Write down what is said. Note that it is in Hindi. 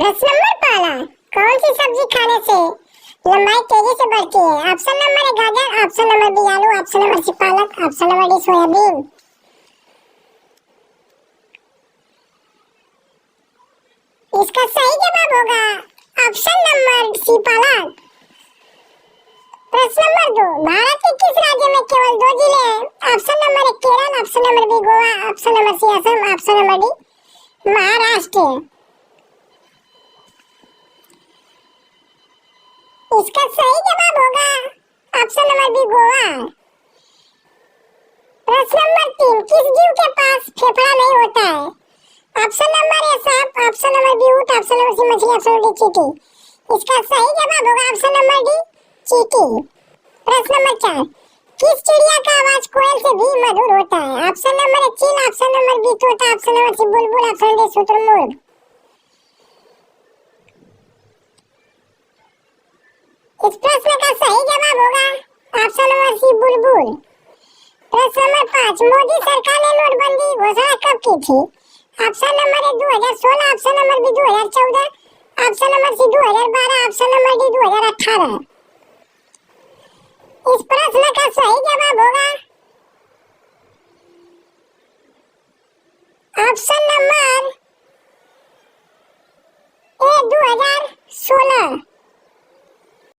प्रश्न नंबर पहला, कौन सी सब्जी खाने से लंबाई तेजी से बढ़ती है? ऑप्शन नंबर ए गाजर, ऑप्शन नंबर बी आलू, ऑप्शन नंबर सी पालक, ऑप्शन नंबर डी सोयाबीन। इसका सही जवाब होगा ऑप्शन नंबर सी पालक। प्रश्न नंबर 2, भारत के किस राज्य में केवल 2 जिले हैं? Option number A Kerala, option number B Goa, option number C Assam, option number D Maharashtra. इसका सही जवाब होगा ऑप्शन नंबर बी गोवा। प्रश्न नंबर 3, किस जीव के पास फेफड़ा नहीं होता है? ऑप्शन नंबर ए सांप, ऑप्शन नंबर बी ऊंट, ऑप्शन नंबर सी मछली, ऑप्शन नंबर डी चींटी। इसका सही जवाब होगा ऑप्शन नंबर डी चींटी। प्रश्न नंबर 4, किस चिड़िया का आवाज कोयल से भी मधुर होता है? ऑप्शन नंबर ए चील, ऑप्शन नंबर बी तोता, ऑप्शन नंबर सी बुलबुल, ऑप्शन डी शुतुरमुर्ग। इस प्रश्न का सही जवाब होगा ऑप्शन नंबर सी बुलबुल। प्रश्न नंबर 5, मोदी सरकार ने नोटबंदी घोषणा कब की थी? Option number A 2016, option number B 2014, option number C 2012, option number D 2018। इस प्रश्न का सही जवाब होगा ऑप्शन